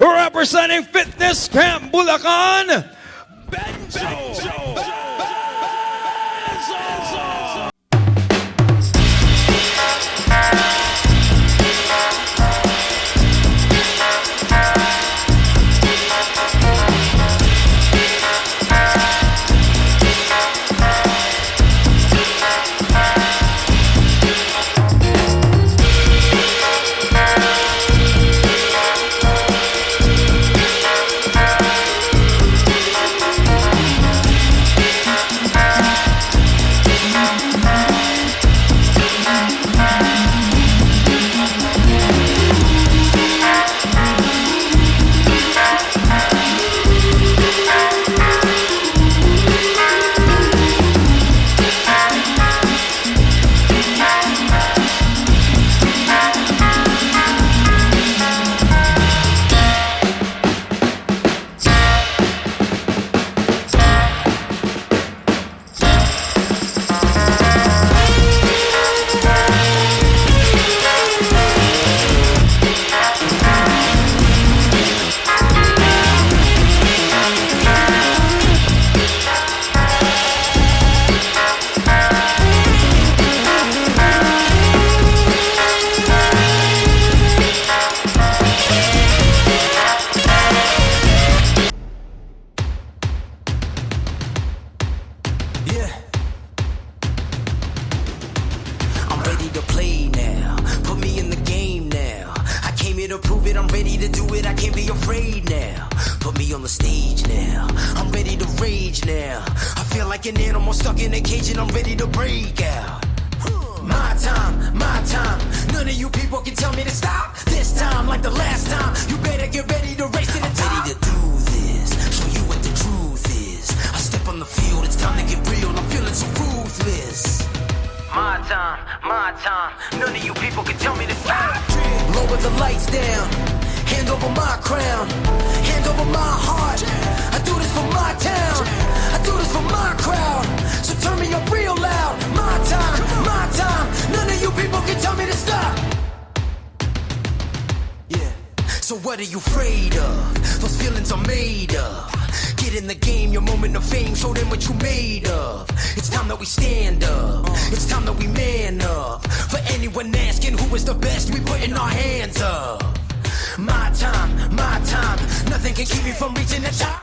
representing Fitness Camp Bulacan, Benjofogee. To prove it, I'm ready to do it, I can't be afraid now. Put me on the stage now, I'm ready to rage now. I feel like an animal stuck in a cage and I'm ready to break out. My time, none of you people can tell me to stop. This time, like the last time, you better get ready to race to the top. I'm ready to do this, show you what the truth is. I step on the field, it's time to get real, I'm feeling so ruthless. My time, none of you people can tell me to stop. Lower the lights down, hand over my crown, hand over my heart. I do this for my town, I do this for my crowd. So turn me up real loud. My time, none of you people can tell me to stop. Yeah. So what are you afraid of? Those feelings are made of. Get in the game, your moment of fame, show them what you made of. It's time that we stand up, it's time that we man up. For anyone asking who is the best, we putting our hands up. My time, nothing can keep me from reaching the top.